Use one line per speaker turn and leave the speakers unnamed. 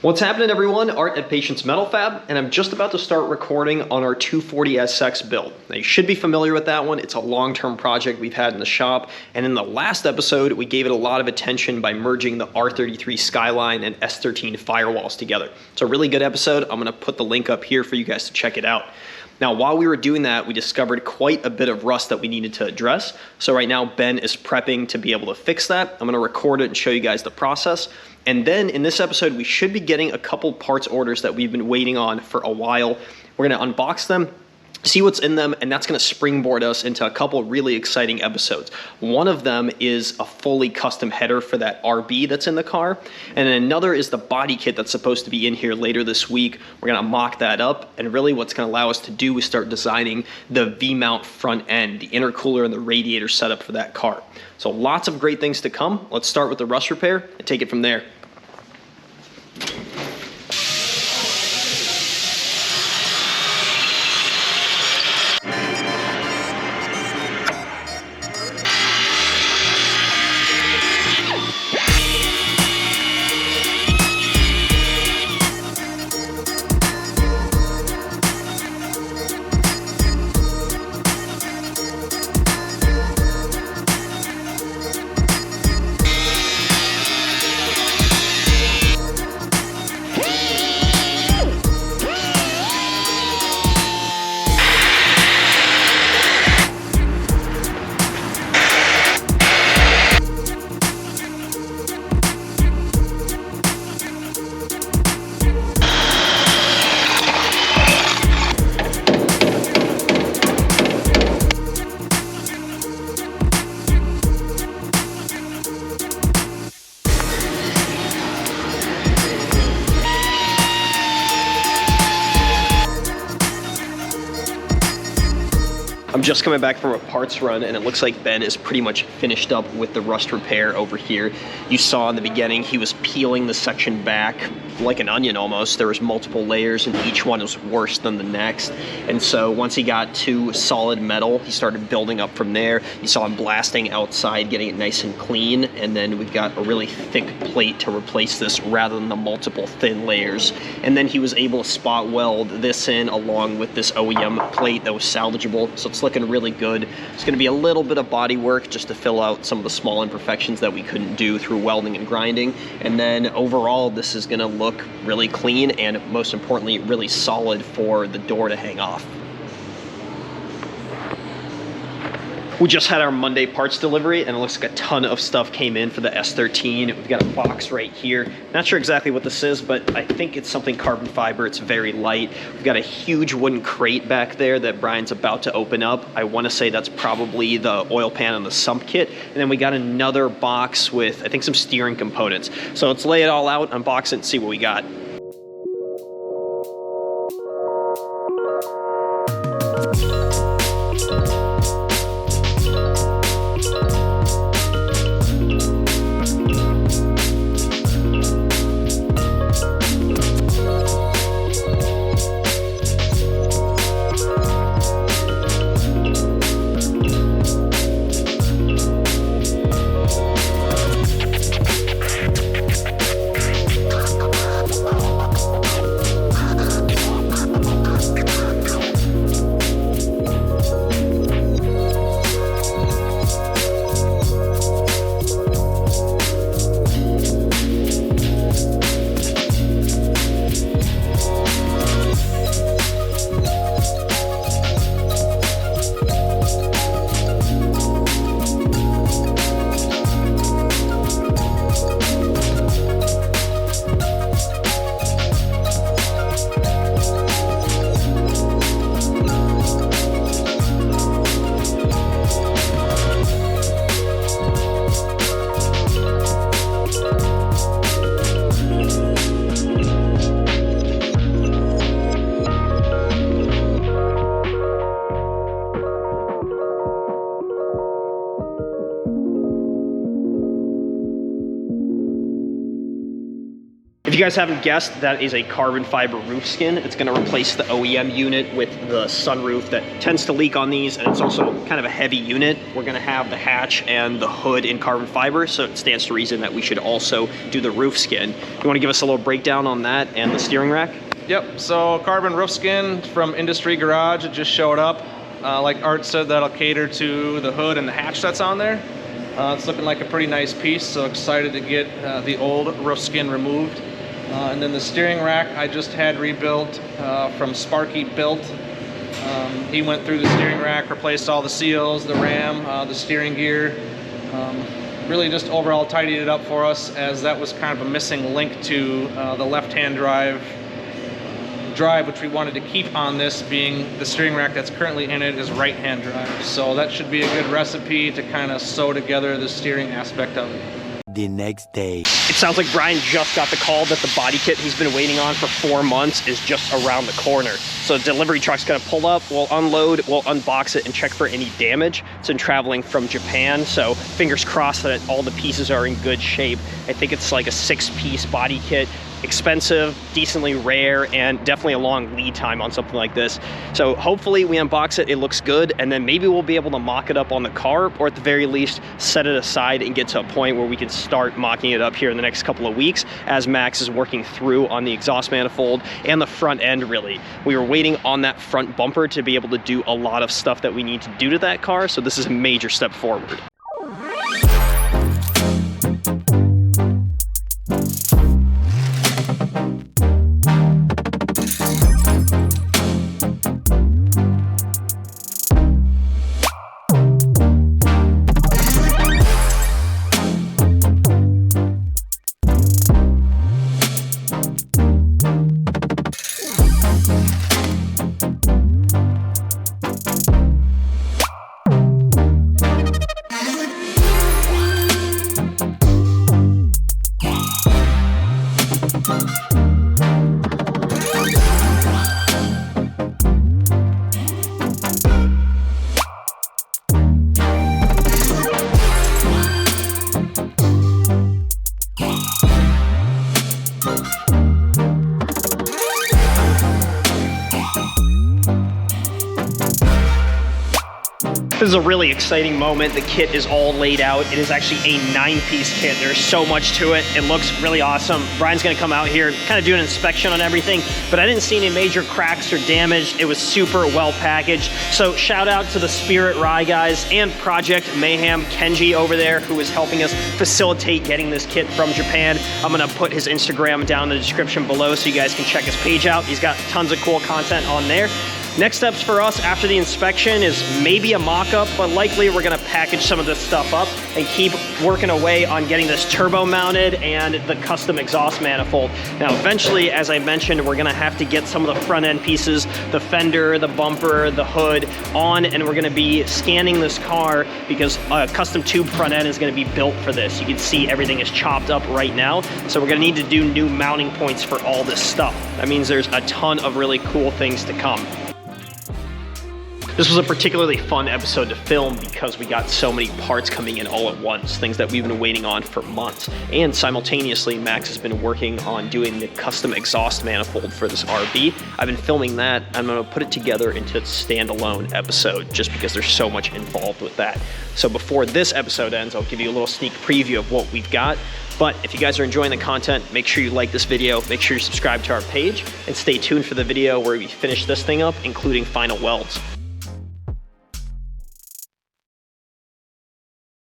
What's happening, everyone? Art at Patience Metal Fab, and I'm just about to start recording on our 240SX build. Now, you should be familiar with that one. It's a long-term project we've had in the shop, and in the last episode, we gave it a lot of attention by merging the R33 Skyline and S13 firewalls together. It's a really good episode. I'm gonna put the link up here for you guys to check it out. Now, while we were doing that, we discovered quite a bit of rust that we needed to address. So right now, Ben is prepping to be able to fix that. I'm gonna record it and show you guys the process. And then in this episode, we should be getting a couple parts orders that we've been waiting on for a while. We're gonna unbox them, see what's in them, and that's gonna springboard us into a couple really exciting episodes. One of them is a fully custom header for that RB that's in the car, and then another is the body kit that's supposed to be in here later this week. We're gonna mock that up, and really what's gonna allow us to do is start designing the V-mount front end, the intercooler and the radiator setup for that car. So lots of great things to come. Let's start with the rust repair and take it from there. I'm just coming back from a parts run, and it looks like Ben is pretty much finished up with the rust repair over here. You saw in the beginning, he was peeling the section back like an onion almost. There was multiple layers, and each one was worse than the next. And so once he got to solid metal, he started building up from there. You saw him blasting outside, getting it nice and clean, and then we've got a really thick plate to replace this rather than the multiple thin layers. And then he was able to spot weld this in along with this OEM plate that was salvageable, so it's looking really good. It's going to be a little bit of body work just to fill out some of the small imperfections that we couldn't do through welding and grinding, and then overall this is going to look really clean and, most importantly, really solid for the door to hang off. We just had our Monday parts delivery, and it looks like a ton of stuff came in for the S13. We've got a box right here. Not sure exactly what this is, but I think it's something carbon fiber. It's very light. We've got a huge wooden crate back there that Brian's about to open up. I want to say that's probably the oil pan and the sump kit. And then we got another box with, I think, some steering components. So let's lay it all out, unbox it, and see what we got. If you guys haven't guessed, that is a carbon fiber roof skin. It's gonna replace the OEM unit with the sunroof that tends to leak on these, and it's also kind of a heavy unit. We're gonna have the hatch and the hood in carbon fiber, so it stands to reason that we should also do the roof skin. You wanna give us a little breakdown on that and the steering rack?
Yep, so carbon roof skin from Industry Garage. It just showed up. Like Art said, that'll cater to the hood and the hatch that's on there. It's looking like a pretty nice piece, so excited to get the old roof skin removed. And then the steering rack I just had rebuilt from Sparkybuilt. He went through the steering rack, replaced all the seals, the ram, the steering gear. Really just overall tidied it up for us, as that was kind of a missing link to the left-hand drive, which we wanted to keep on this, being the steering rack that's currently in it is right-hand drive. So that should be a good recipe to kind of sew together the steering aspect of it.
The next day.
It sounds like Brian just got the call that the body kit he's been waiting on for 4 months is just around the corner. So the delivery truck's gonna pull up, we'll unload, we'll unbox it and check for any damage. It's been traveling from Japan, so fingers crossed that all the pieces are in good shape. I think it's like a 6-piece body kit. Expensive, decently rare, and definitely a long lead time on something like this. So hopefully we unbox it, it looks good, and then maybe we'll be able to mock it up on the car, or at the very least set it aside and get to a point where we can start mocking it up here in the next couple of weeks as Max is working through on the exhaust manifold and the front end. Really, we were waiting on that front bumper to be able to do a lot of stuff that we need to do to that car, so this is a major step forward. This is a really exciting moment. The kit is all laid out. It is actually a 9-piece kit. There's so much to it. It looks really awesome. Brian's gonna come out here, kind of do an inspection on everything, but I didn't see any major cracks or damage. It was super well packaged. So shout out to the Spirit Rye guys and Project Mayhem, Kenji over there, who is helping us facilitate getting this kit from Japan. I'm gonna put his Instagram down in the description below so you guys can check his page out. He's got tons of cool content on there. Next steps for us after the inspection is maybe a mock-up, but likely we're gonna package some of this stuff up and keep working away on getting this turbo mounted and the custom exhaust manifold. Now, eventually, as I mentioned, we're gonna have to get some of the front end pieces, the fender, the bumper, the hood on, and we're gonna be scanning this car because a custom tube front end is gonna be built for this. You can see everything is chopped up right now. So we're gonna need to do new mounting points for all this stuff. That means there's a ton of really cool things to come. This was a particularly fun episode to film because we got so many parts coming in all at once, things that we've been waiting on for months. And simultaneously, Max has been working on doing the custom exhaust manifold for this RV. I've been filming that. I'm gonna put it together into a standalone episode just because there's so much involved with that. So before this episode ends, I'll give you a little sneak preview of what we've got. But if you guys are enjoying the content, make sure you like this video, make sure you subscribe to our page, and stay tuned for the video where we finish this thing up, including final welds.